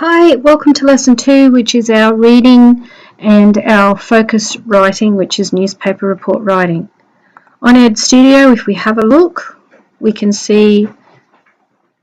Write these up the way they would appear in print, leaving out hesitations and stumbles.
Hi, welcome to lesson 2, which is our reading and our focus writing, which is newspaper report writing. On Ed Studio, if we have a look, we can see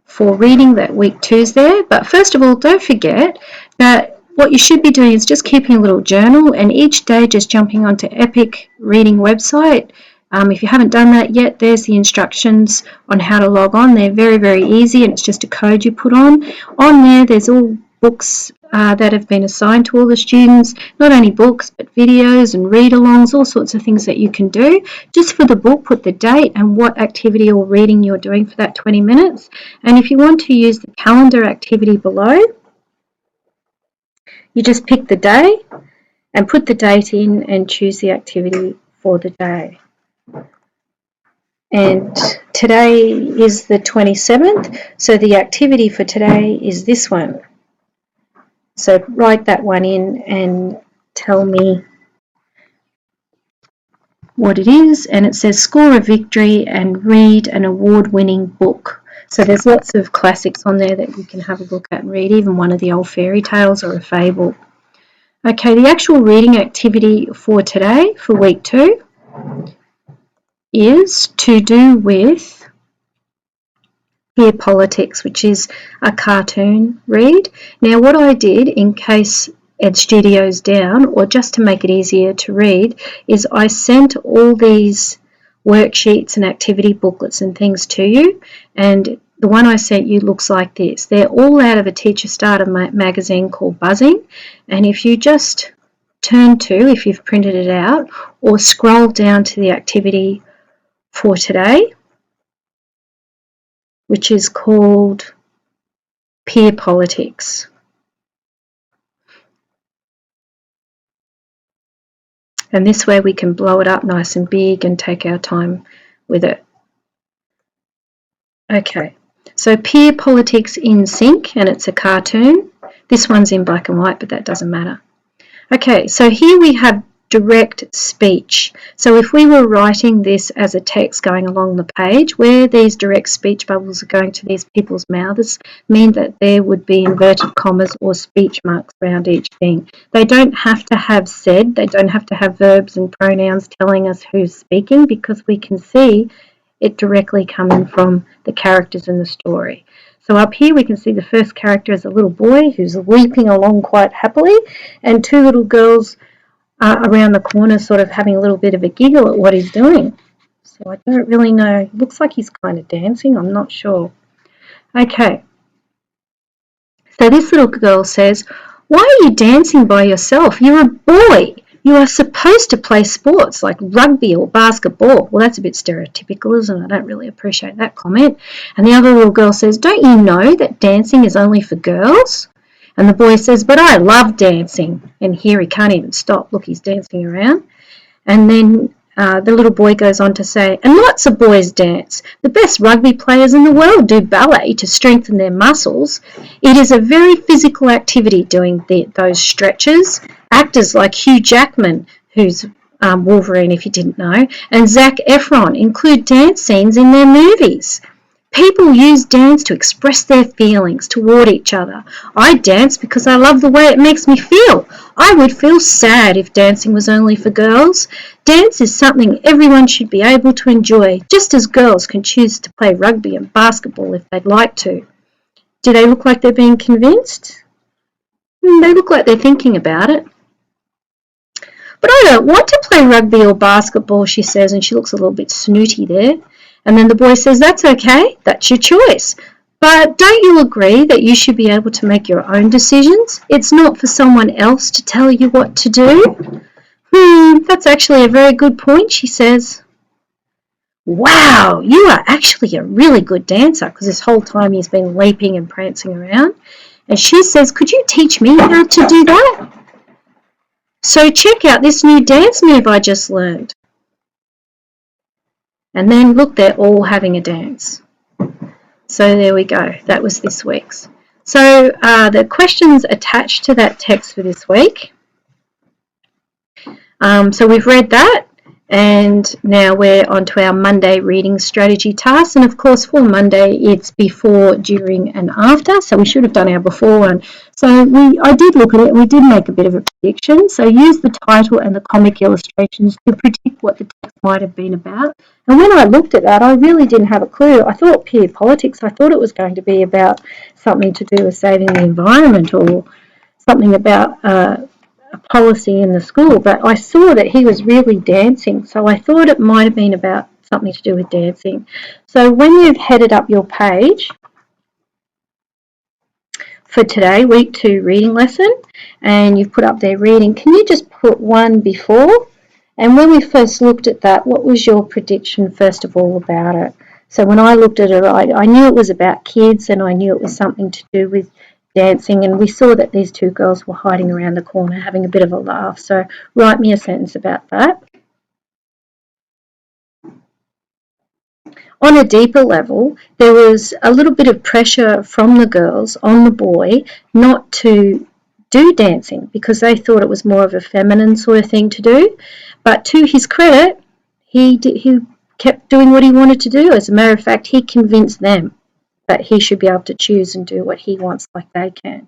for reading that week 2 is there. But first of all, don't forget that what you should be doing is just keeping a little journal and each day just jumping onto Epic Reading website. If you haven't done that yet, there's the instructions on how to log on. They're very, very easy, and it's just a code you put on. On there, there's all books that have been assigned to all the students, not only books, but videos and read-alongs, all sorts of things that you can do. Just for the book, put the date and what activity or reading you're doing for that 20 minutes. And if you want to use the calendar activity below, you just pick the day and put the date in and choose the activity for the day. And today is the 27th, so the activity for today is this one. So write that one in and tell me what it is. And it says score a victory and read an award-winning book. So there's lots of classics on there that you can have a look at and read, even one of the old fairy tales or a fable. Okay, the actual reading activity for today, for week 2, is to do with Peer Politics, which is a cartoon read. Now what I did, in case Ed Studio's down, or just to make it easier to read, is I sent all these worksheets and activity booklets and things to you, and the one I sent you looks like this. They're all out of a Teacher Starter magazine called Buzzing, and if you just turn to, if you've printed it out, or scroll down to the activity for today, which is called Peer Politics. And this way we can blow it up nice and big and take our time with it. Okay, so Peer Politics in Sync, and it's a cartoon. This one's in black and white, but that doesn't matter. Okay, so here we have direct speech. So if we were writing this as a text going along the page, where these direct speech bubbles are going to these people's mouths mean that there would be inverted commas or speech marks around each thing. They don't have to have said, they don't have to have verbs and pronouns telling us who's speaking, because we can see it directly coming from the characters in the story. So up here we can see the first character is a little boy who's leaping along quite happily, and two little girls around the corner sort of having a little bit of a giggle at what he's doing. So I don't really know. It looks like he's kind of dancing. I'm not sure. Okay. So this little girl says, "Why are you dancing by yourself? You're a boy. You are supposed to play sports like rugby or basketball." Well, that's a bit stereotypical, isn't it? I don't really appreciate that comment. And the other little girl says, "Don't you know that dancing is only for girls?" And the boy says, "But I love dancing." And here he can't even stop. Look, he's dancing around. And then the little boy goes on to say, "And lots of boys dance. The best rugby players in the world do ballet to strengthen their muscles. It is a very physical activity doing those stretches. Actors like Hugh Jackman, who's Wolverine if you didn't know, and Zac Efron include dance scenes in their movies. People use dance to express their feelings toward each other. I dance because I love the way it makes me feel. I would feel sad if dancing was only for girls. Dance is something everyone should be able to enjoy, just as girls can choose to play rugby and basketball if they'd like to." Do they look like they're being convinced? They look like they're thinking about it. "But I don't want to play rugby or basketball," she says, and she looks a little bit snooty there. And then the boy says, "That's okay, that's your choice. But don't you agree that you should be able to make your own decisions? It's not for someone else to tell you what to do." That's actually a very good point," she says. "Wow, you are actually a really good dancer," because this whole time he's been leaping and prancing around. And she says, "Could you teach me how to do that? So check out this new dance move I just learned." And then, look, they're all having a dance. So there we go. That was this week's. So the questions attached to that text for this week. So we've read that, And now we're on to our Monday reading strategy task. And of course, for Monday, it's before, during, and after. So we should have done our before one. So I did look at it and we did make a bit of a prediction. So use the title and the comic illustrations to predict what the text might have been about. And when I looked at that, I really didn't have a clue. I thought peer politics, I thought it was going to be about something to do with saving the environment or something about a policy in the school, but I saw that he was really dancing, so I thought it might have been about something to do with dancing. So when you've headed up your page for today, week 2 reading lesson, and you've put up there reading, can you just put one before? And when we first looked at that, what was your prediction first of all about it? So when I looked at it, I knew it was about kids and I knew it was something to do with dancing, and we saw that these two girls were hiding around the corner having a bit of a laugh. So write me a sentence about that. On a deeper level, there was a little bit of pressure from the girls on the boy not to do dancing because they thought it was more of a feminine sort of thing to do. But to his credit, he kept doing what he wanted to do. As a matter of fact, he convinced them that he should be able to choose and do what he wants like they can.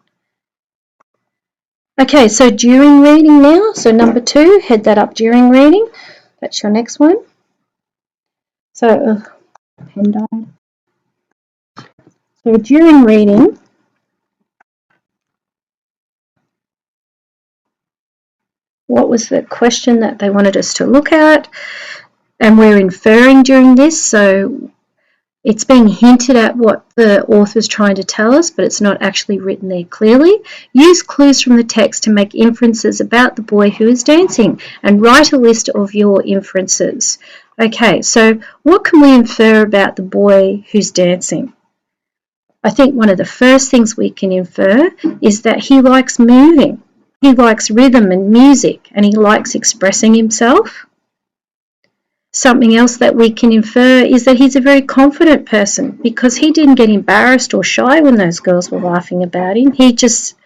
Okay, so during reading now, so number 2, head that up during reading. That's your next one. So, pen died. So during reading, what was the question that they wanted us to look at? And we're inferring during this, so it's being hinted at what the author's trying to tell us, but it's not actually written there clearly. Use clues from the text to make inferences about the boy who is dancing and write a list of your inferences. Okay, so what can we infer about the boy who's dancing? I think one of the first things we can infer is that he likes moving. He likes rhythm and music, and he likes expressing himself. Something else that we can infer is that he's a very confident person because he didn't get embarrassed or shy when those girls were laughing about him. He just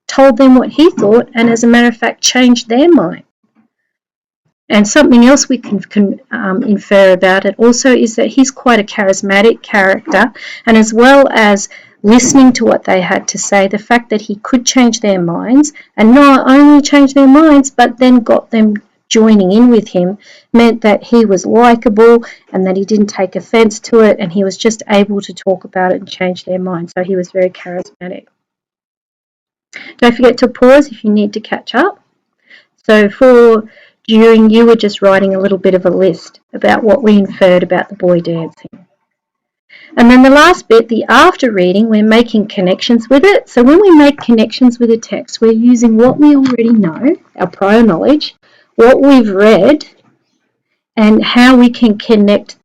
told them what he thought and, as a matter of fact, changed their mind. And something else we can infer about it also is that he's quite a charismatic character, and as well as listening to what they had to say, the fact that he could change their minds, and not only change their minds but then got them joining in with him, meant that he was likeable and that he didn't take offense to it, and he was just able to talk about it and change their minds. So he was very charismatic. Don't forget to pause if you need to catch up. So for during, you were just writing a little bit of a list about what we inferred about the boy dancing. And then the last bit, the after reading, we're making connections with it. So when we make connections with a text, we're using what we already know, our prior knowledge, what we've read, and how we can connect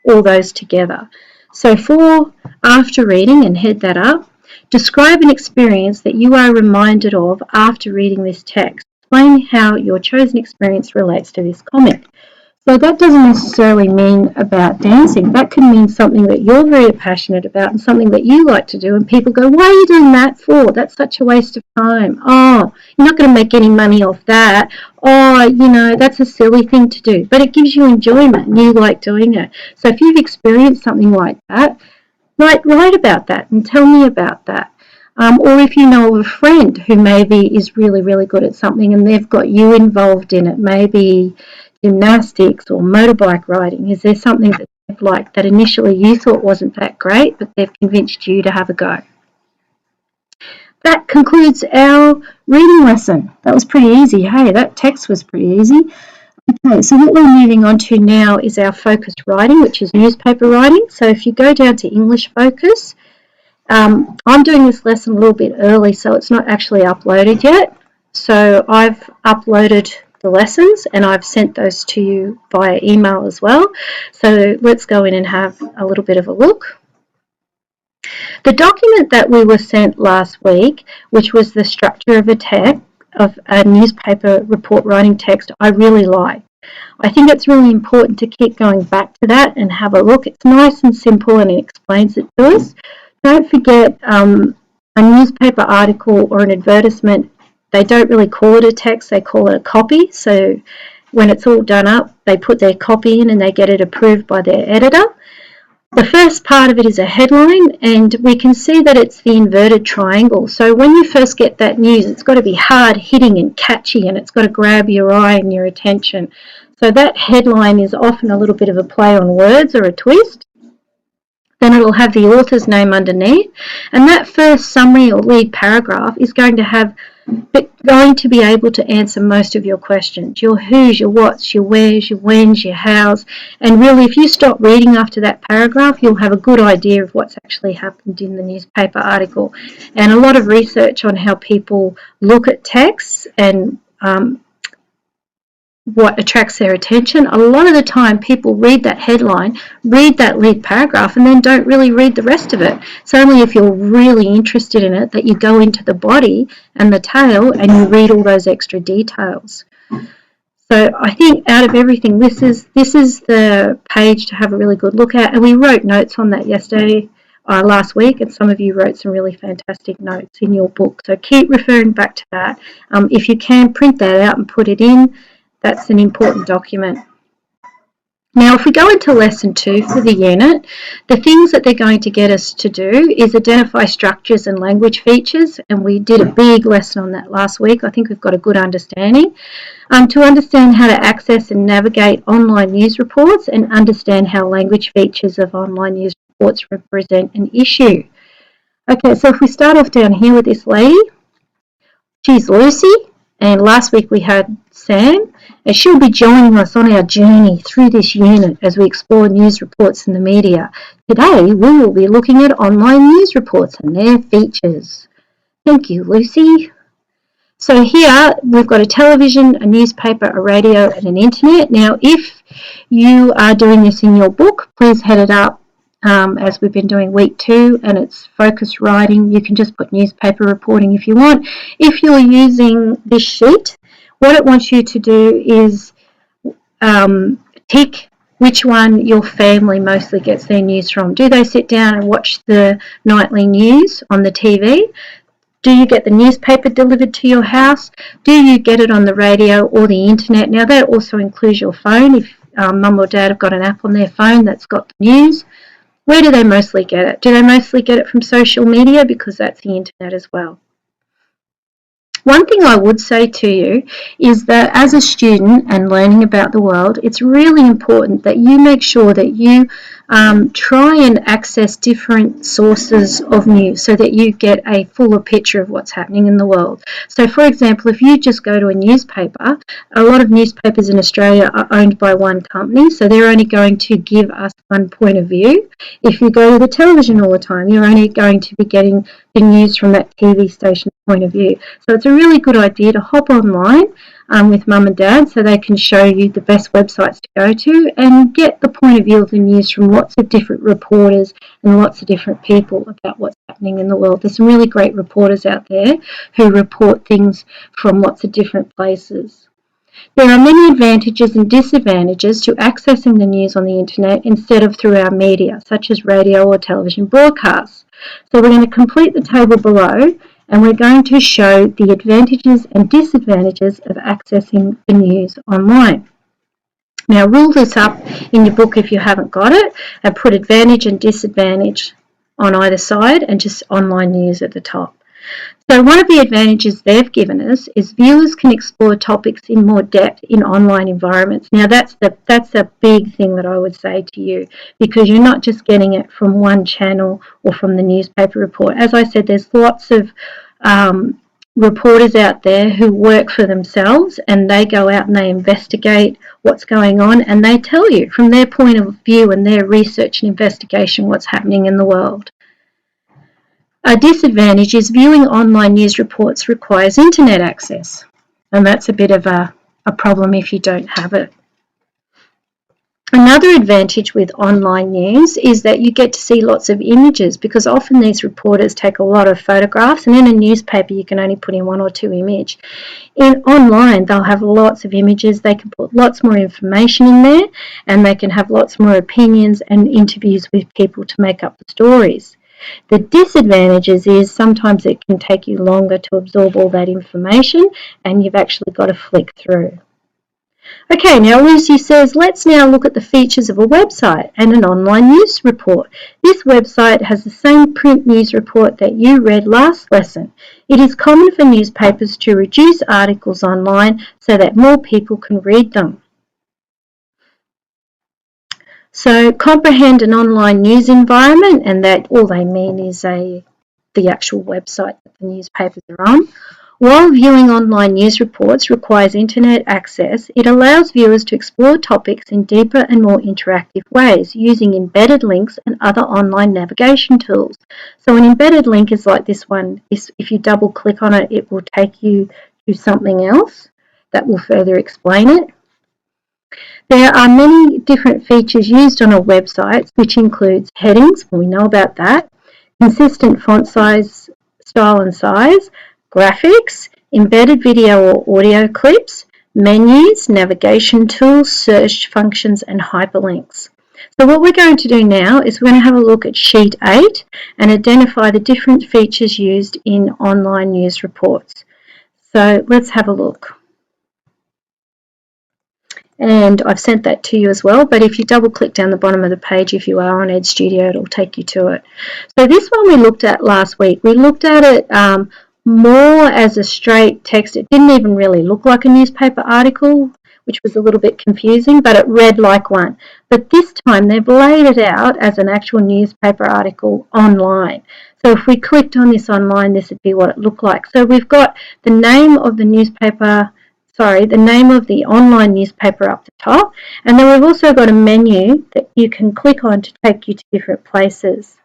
all those together. So for after reading, and head that up, describe an experience that you are reminded of after reading this text. Explain how your chosen experience relates to this comic. So that doesn't necessarily mean about dancing. That can mean something that you're very passionate about and something that you like to do, and people go, why are you doing that for? That's such a waste of time. Oh, you're not going to make any money off that. Oh, that's a silly thing to do. But it gives you enjoyment and you like doing it. So if you've experienced something like that, write about that and tell me about that. Or if you know of a friend who maybe is really, really good at something and they've got you involved in it, maybe gymnastics or motorbike riding, is there something that they've liked that initially you thought wasn't that great, but they've convinced you to have a go? That concludes our reading lesson. That was pretty easy. Hey, that text was pretty easy. Okay, so what we're moving on to now is our focused writing, which is newspaper writing. So if you go down to English Focus, I'm doing this lesson a little bit early, so it's not actually uploaded yet. So I've uploaded the lessons and I've sent those to you via email as well. So let's go in and have a little bit of a look. The document that we were sent last week, which was the structure of a newspaper report writing text, I really like. I think it's really important to keep going back to that and have a look. It's nice and simple and it explains it to us. Don't forget, a newspaper article or an advertisement, they don't really call it a text, they call it a copy. So when it's all done up, they put their copy in and they get it approved by their editor. The first part of it is a headline, and we can see that it's the inverted triangle. So when you first get that news, it's got to be hard hitting and catchy, and it's got to grab your eye and your attention. So that headline is often a little bit of a play on words or a twist. Then it'll have the author's name underneath, and that first summary or lead paragraph is going to be able to answer most of your questions, your who's, your what's, your where's, your when's, your how's. And really, if you stop reading after that paragraph, you'll have a good idea of what's actually happened in the newspaper article. And a lot of research on how people look at texts and what attracts their attention. A lot of the time people read that headline, read that lead paragraph, and then don't really read the rest of it. It's only if you're really interested in it that you go into the body and the tail and you read all those extra details. So I think out of everything, this is the page to have a really good look at. And we wrote notes on that last week, and some of you wrote some really fantastic notes in your book. So keep referring back to that. If you can, print that out and put it in. That's an important document. Now, if we go into lesson 2 for the unit, the things that they're going to get us to do is identify structures and language features, and we did a big lesson on that last week. I think we've got a good understanding. To understand how to access and navigate online news reports and understand how language features of online news reports represent an issue. Okay, so if we start off down here with this lady, she's Lucy, and last week we had Sam, and she'll be joining us on our journey through this unit as we explore news reports in the media. Today we will be looking at online news reports and their features. Thank you, Lucy. So here we've got a television, a newspaper, a radio and an internet. Now if you are doing this in your book, please head it up as we've been doing week 2, and it's focused writing. You can just put newspaper reporting if you want. If you're using this sheet, what it wants you to do is tick which one your family mostly gets their news from. Do they sit down and watch the nightly news on the TV? Do you get the newspaper delivered to your house? Do you get it on the radio or the internet? Now that also includes your phone. If mum or dad have got an app on their phone that's got the news, where do they mostly get it? Do they mostly get it from social media? Because that's the internet as well. One thing I would say to you is that as a student and learning about the world, it's really important that you make sure that you try and access different sources of news so that you get a fuller picture of what's happening in the world. So for example, if you just go to a newspaper, a lot of newspapers in Australia are owned by one company, so they're only going to give us one point of view. If you go to the television all the time, you're only going to be getting the news from that TV station's point of view. So it's a really good idea to hop online with mum and dad so they can show you the best websites to go to and get the point of view of the news from lots of different reporters and lots of different people about what's happening in the world. There's some really great reporters out there who report things from lots of different places. There are many advantages and disadvantages to accessing the news on the internet instead of through our media, such as radio or television broadcasts. So we're going to complete the table below, and we're going to show the advantages and disadvantages of accessing the news online. Now rule this up in your book if you haven't got it, and put advantage and disadvantage on either side and just online news at the top. So one of the advantages they've given us is viewers can explore topics in more depth in online environments. Now that's a big thing that I would say to you, because you're not just getting it from one channel or from the newspaper report. As I said, there's lots of reporters out there who work for themselves, and they go out and they investigate what's going on, and they tell you from their point of view and their research and investigation what's happening in the world. A disadvantage is viewing online news reports requires internet access, and that's a bit of a problem if you don't have it. Another advantage with online news is that you get to see lots of images, because often these reporters take a lot of photographs, and in a newspaper you can only put in 1 or 2 images. Online they'll have lots of images, they can put lots more information in there, and they can have lots more opinions and interviews with people to make up the stories. The disadvantages is sometimes it can take you longer to absorb all that information, and you've actually got to flick through. Okay, now Lucy says, let's now look at the features of a website and an online news report. This website has the same print news report that you read last lesson. It is common for newspapers to reduce articles online so that more people can read them. So comprehend an online news environment, and that all they mean is the actual website that the newspapers are on. While viewing online news reports requires internet access, it allows viewers to explore topics in deeper and more interactive ways using embedded links and other online navigation tools. So an embedded link is like this one. If you double click on it, it will take you to something else that will further explain it. There are many different features used on a website, which includes headings, we know about that, consistent font size, style and size, graphics, embedded video or audio clips, menus, navigation tools, search functions and hyperlinks. So what we're going to do now is we're going to have a look at sheet 8 and identify the different features used in online news reports. So let's have a look. And I've sent that to you as well, but if you double click down the bottom of the page, if you are on Ed Studio, it'll take you to it. So this one we looked at last week. We looked at it more as a straight text. It didn't even really look like a newspaper article, which was a little bit confusing, but it read like one. But this time they've laid it out as an actual newspaper article online. So if we clicked on this online, this would be what it looked like. So we've got the name of the the name of the online newspaper up the top, and then we've also got a menu that you can click on to take you to different places.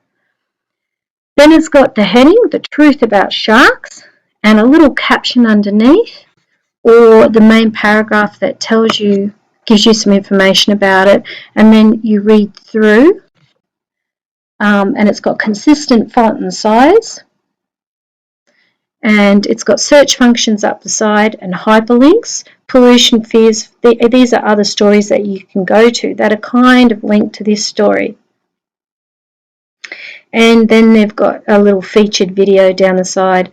Then it's got the heading, the truth about sharks, and a little caption underneath, or the main paragraph that gives you some information about it, and then you read through, and it's got consistent font and size, and it's got search functions up the side and hyperlinks, pollution fears. These are other stories that you can go to that are kind of linked to this story. And then they've got a little featured video down the side,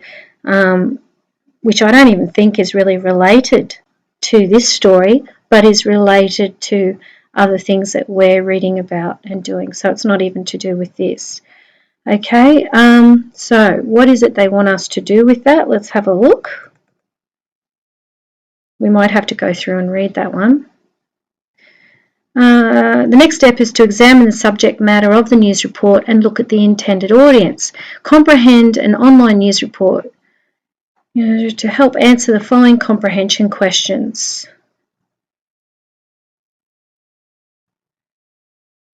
which I don't even think is really related to this story, but is related to other things that we're reading about and doing. So it's not even to do with this. Okay, so what is it they want us to do with that? Let's have a look. We might have to go through and read that one. The next step is to examine the subject matter of the news report and look at the intended audience. Comprehend an online news report to help answer the following comprehension questions.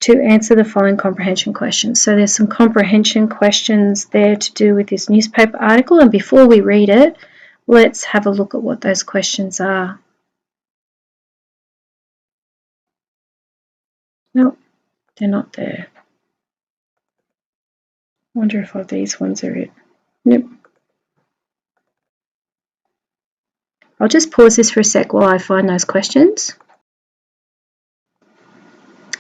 So there's some comprehension questions there to do with this newspaper article, and before we read it, let's have a look at what those questions are. Nope, they're not there. I wonder if these ones are it. Nope. I'll just pause this for a sec while I find those questions.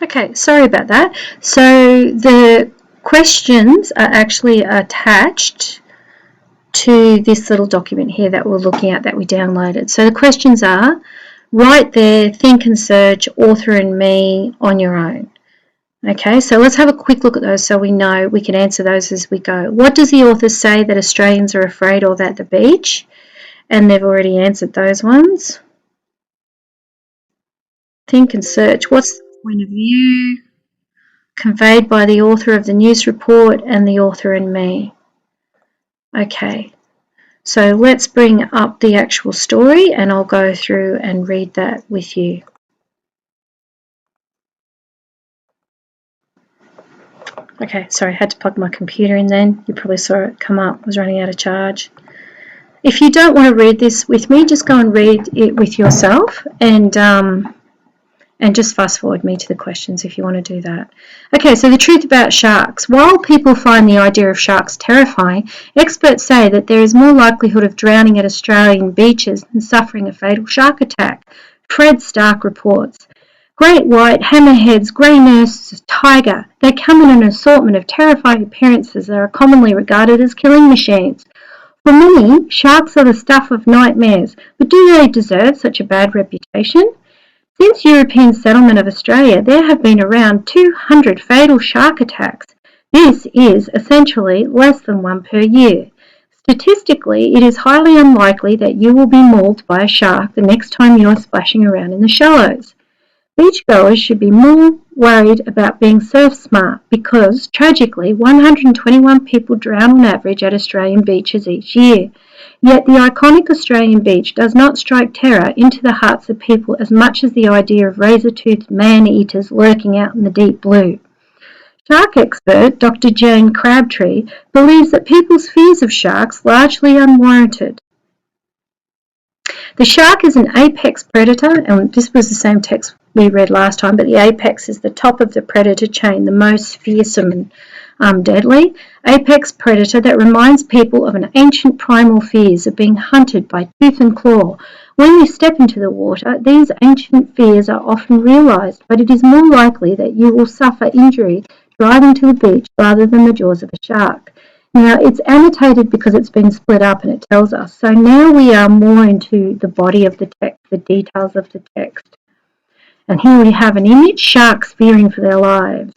Okay, sorry about that. So the questions are actually attached to this little document here that we're looking at that we downloaded. So the questions are, right there, think and search, author and me on your own. Okay, so let's have a quick look at those so we know we can answer those as we go. What does the author say that Australians are afraid of at the beach? And they've already answered those ones. Think and search, what's the point of view conveyed by the author of the news report and the author and me? Okay, so let's bring up the actual story and I'll go through and read that with you. Okay, sorry, I had to plug my computer in then. You probably saw it come up, it was running out of charge. If you don't want to read this with me, just go and read it with yourself and just fast forward me to the questions if you want to do that. Okay, so the truth about sharks. While people find the idea of sharks terrifying, experts say that there is more likelihood of drowning at Australian beaches than suffering a fatal shark attack. Fred Stark reports. Great white, hammerheads, grey nurse, tiger. They come in an assortment of terrifying appearances that are commonly regarded as killing machines. For many, sharks are the stuff of nightmares, but do they deserve such a bad reputation? Since European settlement of Australia, there have been around 200 fatal shark attacks. This is essentially less than one per year. Statistically, it is highly unlikely that you will be mauled by a shark the next time you are splashing around in the shallows. Beachgoers should be more worried about being surf smart because, tragically, 121 people drown on average at Australian beaches each year. Yet the iconic Australian beach does not strike terror into the hearts of people as much as the idea of razor-toothed man-eaters lurking out in the deep blue. Shark expert Dr. Jane Crabtree believes that people's fears of sharks largely unwarranted. The shark is an apex predator, and this was the same text we read last time, but the apex is the top of the predator chain, the most fearsome and deadly. Apex predator that reminds people of an ancient primal fears of being hunted by tooth and claw. When you step into the water, these ancient fears are often realised, but it is more likely that you will suffer injury driving to the beach rather than the jaws of a shark. Now, it's annotated because it's been split up and it tells us. So now we are more into the body of the text, the details of the text. And here we have an image, sharks fearing for their lives.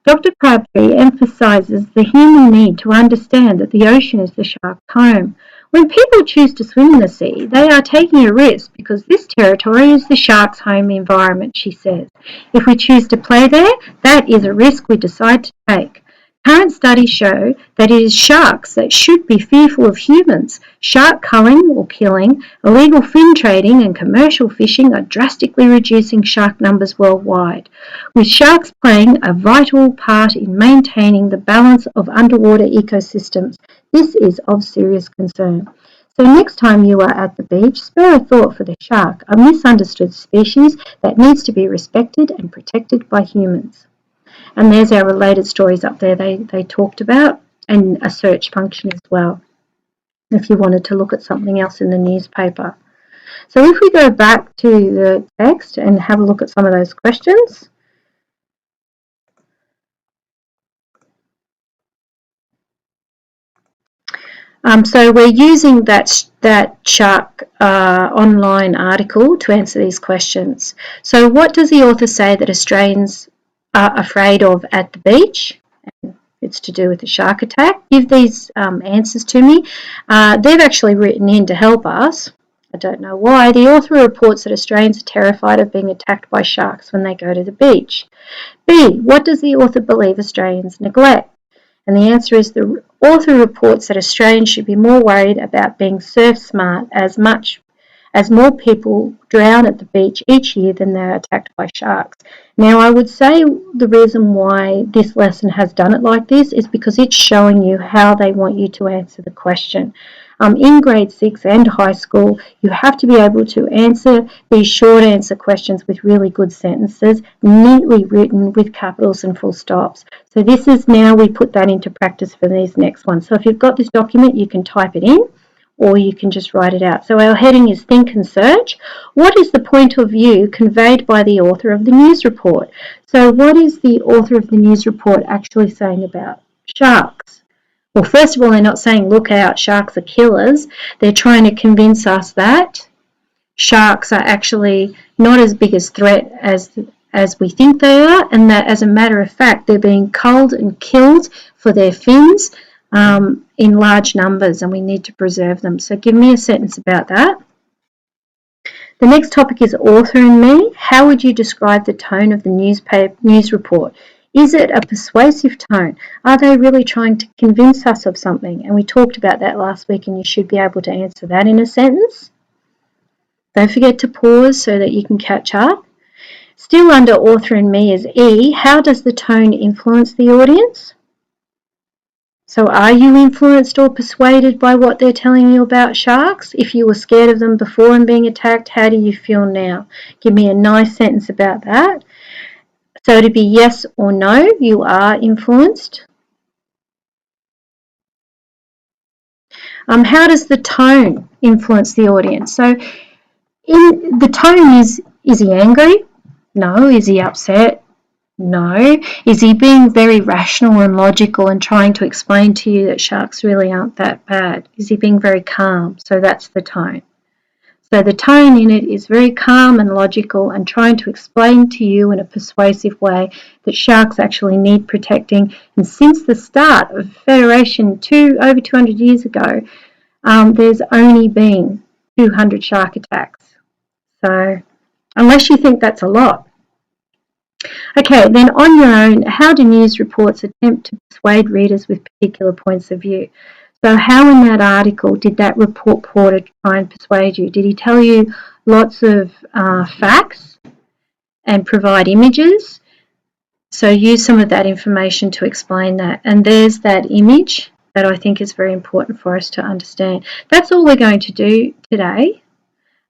Dr. Crabtree emphasises the human need to understand that the ocean is the shark's home. When people choose to swim in the sea, they are taking a risk because this territory is the shark's home environment, she says. If we choose to play there, that is a risk we decide to take. Current studies show that it is sharks that should be fearful of humans. Shark culling or killing, illegal fin trading and commercial fishing are drastically reducing shark numbers worldwide, with sharks playing a vital part in maintaining the balance of underwater ecosystems. This is of serious concern. So next time you are at the beach, spare a thought for the shark, a misunderstood species that needs to be respected and protected by humans. And there's our related stories up there they talked about, and a search function as well, if you wanted to look at something else in the newspaper. So if we go back to the text and have a look at some of those questions. So we're using that shark online article to answer these questions. So what does the author say that Australians are afraid of at the beach? It's to do with the shark attack. Give these answers to me. They've actually written in to help us. I don't know why. The author reports that Australians are terrified of being attacked by sharks when they go to the beach. B, what does the author believe Australians neglect? And the answer is the author reports that Australians should be more worried about being surf smart as more people drown at the beach each year than they're attacked by sharks. Now, I would say the reason why this lesson has done it like this is because it's showing you how they want you to answer the question. In grade 6 and high school, you have to be able to answer these short answer questions with really good sentences, neatly written with capitals and full stops. So this is now we put that into practice for these next ones. So if you've got this document, you can type it in, or you can just write it out. So our heading is Think and Search. What is the point of view conveyed by the author of the news report? So what is the author of the news report actually saying about sharks? Well, first of all, they're not saying, look out, sharks are killers. They're trying to convince us that sharks are actually not as big a threat as we think they are, and that as a matter of fact, they're being culled and killed for their fins in large numbers, and we need to preserve them. So give me a sentence about that. The next topic is author and me. How would you describe the tone of the news report? Is it a persuasive tone? Are they really trying to convince us of something? And we talked about that last week, and you should be able to answer that in a sentence. Don't forget to pause so that you can catch up. Still under author and me is E. How does the tone influence the audience? So are you influenced or persuaded by what they're telling you about sharks? If you were scared of them before and being attacked, how do you feel now? Give me a nice sentence about that. So to be yes or no, you are influenced. How does the tone influence the audience? So the tone is he angry? No. Is he upset? No. Is he being very rational and logical and trying to explain to you that sharks really aren't that bad? Is he being very calm? So that's the tone. So the tone in it is very calm and logical and trying to explain to you in a persuasive way that sharks actually need protecting. And since the start of Federation over 200 years ago, there's only been 200 shark attacks. So unless you think that's a lot. Okay, then on your own, how do news reports attempt to persuade readers with particular points of view? So how in that article did that reporter try and persuade you? Did he tell you lots of facts and provide images? So use some of that information to explain that. And there's that image that I think is very important for us to understand. That's all we're going to do today.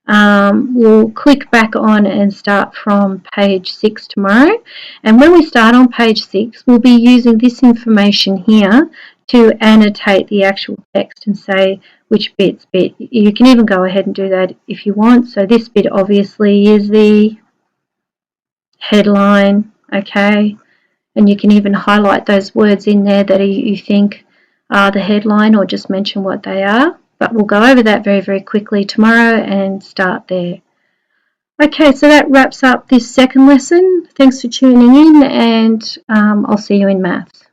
We'll click back on and start from page 6 tomorrow. And when we start on page 6, we'll be using this information here to annotate the actual text and say which bit's bit. You can even go ahead and do that if you want. So this bit obviously is the headline, okay? And you can even highlight those words in there that you think are the headline or just mention what they are. But we'll go over that very, very quickly tomorrow and start there. Okay, so that wraps up this second lesson. Thanks for tuning in, and I'll see you in maths.